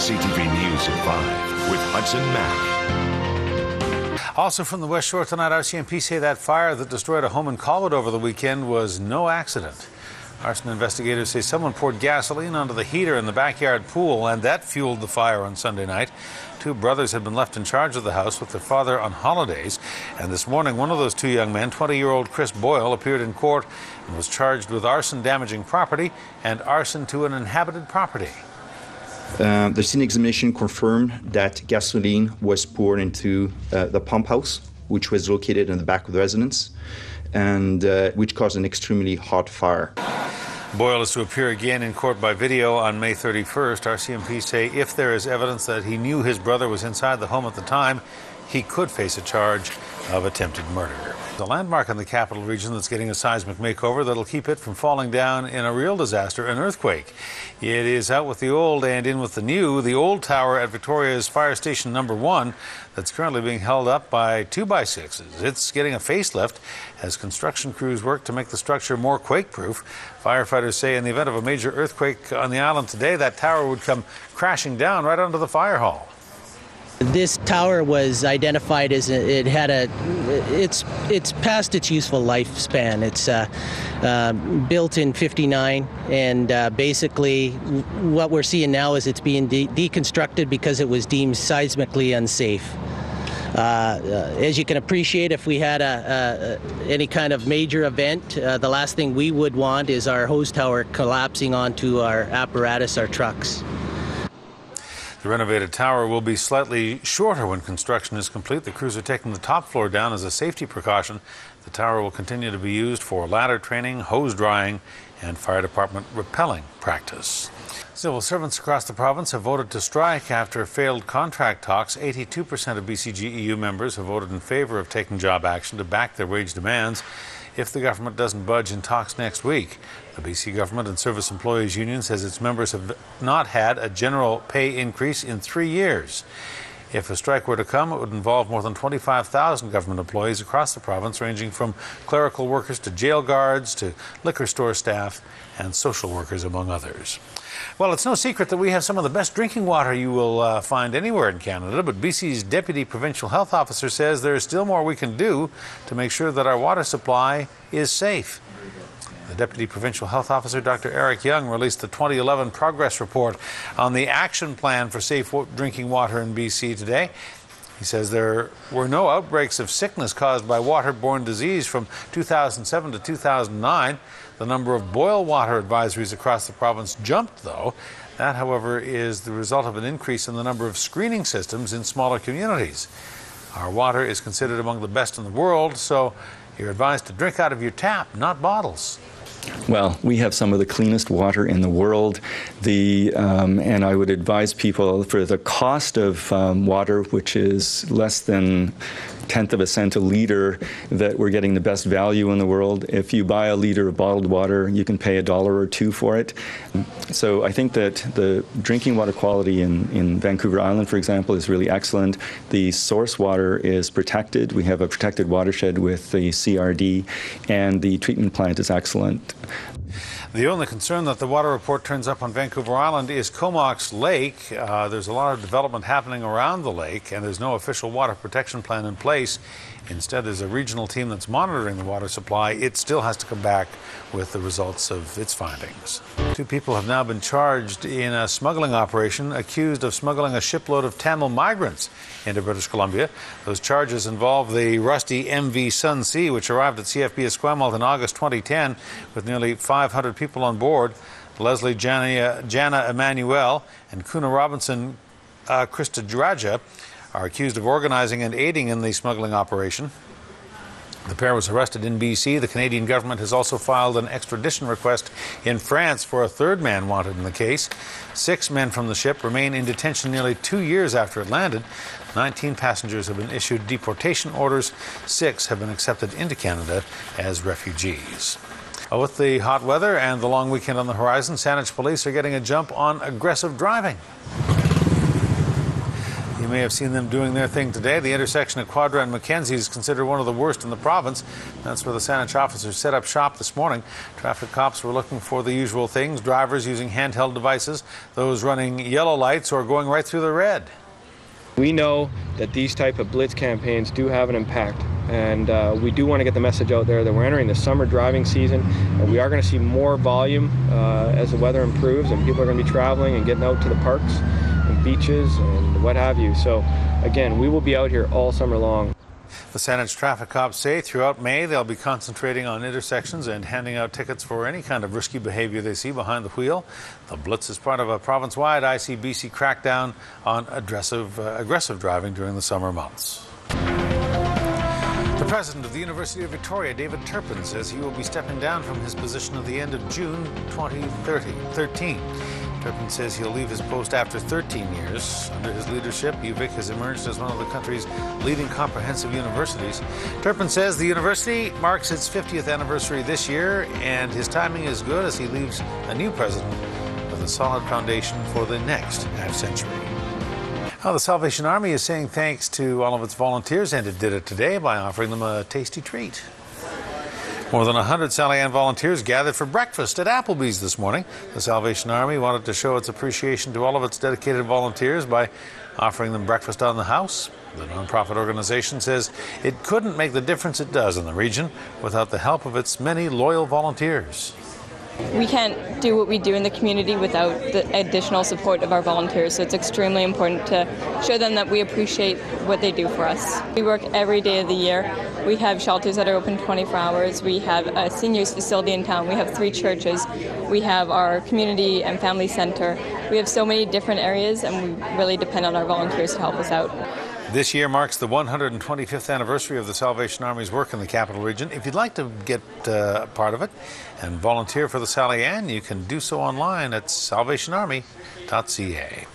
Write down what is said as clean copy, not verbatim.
CTV News at 5 with Hudson Mack. Also from the West Shore tonight, RCMP say that fire that destroyed a home in Colwood over the weekend was no accident. Arson investigators say someone poured gasoline onto the heater in the backyard pool, and that fueled the fire on Sunday night. Two brothers had been left in charge of the house with their father on holidays, and this morning one of those two young men, 20-year-old Chris Boyle, appeared in court and was charged with arson damaging property and arson to an inhabited property. The scene examination confirmed that gasoline was poured into the pump house, which was located in the back of the residence, and which caused an extremely hot fire. Boyle is to appear again in court by video on May 31st. RCMP say if there is evidence that he knew his brother was inside the home at the time, he could face a charge of attempted murder. The landmark in the capital region that's getting a seismic makeover that'll keep it from falling down in a real disaster, an earthquake. It is out with the old and in with the new. The old tower at Victoria's Fire Station number 1 that's currently being held up by 2x6s. It's getting a facelift as construction crews work to make the structure more quake-proof. Firefighters say in the event of a major earthquake on the island today, that tower would come crashing down right onto the fire hall. This tower was identified as it's past its useful lifespan. It's built in '59, and basically what we're seeing now is it's being deconstructed because it was deemed seismically unsafe. As you can appreciate, if we had any kind of major event, the last thing we would want is our hose tower collapsing onto our apparatus, our trucks. The renovated tower will be slightly shorter when construction is complete. The crews are taking the top floor down as a safety precaution. The tower will continue to be used for ladder training, hose drying, and fire department rappelling practice. Civil servants across the province have voted to strike after failed contract talks. 82% of BCGEU members have voted in favour of taking job action to back their wage demands if the government doesn't budge in talks next week. The BC Government and Service Employees Union says its members have not had a general pay increase in 3 years. If a strike were to come, it would involve more than 25,000 government employees across the province, ranging from clerical workers to jail guards to liquor store staff and social workers, among others. Well, it's no secret that we have some of the best drinking water you will find anywhere in Canada, but BC's Deputy Provincial Health Officer says there is still more we can do to make sure that our water supply is safe. The Deputy Provincial Health Officer, Dr. Eric Young, released the 2011 progress report on the action plan for safe drinking water in BC today. He says there were no outbreaks of sickness caused by waterborne disease from 2007 to 2009. The number of boil water advisories across the province jumped, though. That, however, is the result of an increase in the number of screening systems in smaller communities. Our water is considered among the best in the world, so you're advised to drink out of your tap, not bottles. Well, we have some of the cleanest water in the world. And I would advise people, for the cost of water, which is less than 1/10 of a cent a liter, that we're getting the best value in the world. If you buy a liter of bottled water, you can pay $1 or $2 for it. So I think that the drinking water quality in Vancouver Island, for example, is really excellent. The source water is protected. We have a protected watershed with the CRD, and the treatment plant is excellent. The only concern that the water report turns up on Vancouver Island is Comox Lake. There's a lot of development happening around the lake, and there's no official water protection plan in place. Instead, there's a regional team that's monitoring the water supply. It still has to come back with the results of its findings. 2 people have now been charged in a smuggling operation, accused of smuggling a shipload of Tamil migrants into British Columbia. Those charges involve the rusty MV Sun Sea, which arrived at CFB Esquimalt in August 2010 with nearly 500 people on board. Leslie Jana Emanuel and Kuna Robinson Christadraja are accused of organizing and aiding in the smuggling operation. The pair was arrested in BC. The Canadian government has also filed an extradition request in France for a 3rd man wanted in the case. 6 men from the ship remain in detention nearly 2 years after it landed. 19 passengers have been issued deportation orders. 6 have been accepted into Canada as refugees. With the hot weather and the long weekend on the horizon, Saanich police are getting a jump on aggressive driving. You may have seen them doing their thing today. The intersection of Quadra and Mackenzie is considered one of the worst in the province. That's where the Saanich officers set up shop this morning. Traffic cops were looking for the usual things: drivers using handheld devices, those running yellow lights, or going right through the red. We know that these type of blitz campaigns do have an impact, and we do want to get the message out there that we're entering the summer driving season, and we are going to see more volume as the weather improves, and people are going to be traveling and getting out to the parks and beaches and what have you. So again, we will be out here all summer long. The Saanich traffic cops say throughout May they'll be concentrating on intersections and handing out tickets for any kind of risky behavior they see behind the wheel. The blitz is part of a province-wide ICBC crackdown on aggressive driving during the summer months. The president of the University of Victoria, David Turpin, says he will be stepping down from his position at the end of June 2013. Turpin says he'll leave his post after 13 years. Under his leadership, UVic has emerged as one of the country's leading comprehensive universities. Turpin says the university marks its 50th anniversary this year, and his timing is good as he leaves a new president with a solid foundation for the next half-century. Well, the Salvation Army is saying thanks to all of its volunteers, and it did it today by offering them a tasty treat. More than 100 Sally Ann volunteers gathered for breakfast at Applebee's this morning. The Salvation Army wanted to show its appreciation to all of its dedicated volunteers by offering them breakfast on the house. The nonprofit organization says it couldn't make the difference it does in the region without the help of its many loyal volunteers. We can't do what we do in the community without the additional support of our volunteers, so it's extremely important to show them that we appreciate what they do for us. We work every day of the year. We have shelters that are open 24 hours. We have a seniors facility in town. We have 3 churches. We have our community and family center. We have so many different areas, and we really depend on our volunteers to help us out. This year marks the 125th anniversary of the Salvation Army's work in the Capital Region. If you'd like to get part of it and volunteer for the Sally Ann, you can do so online at salvationarmy.ca.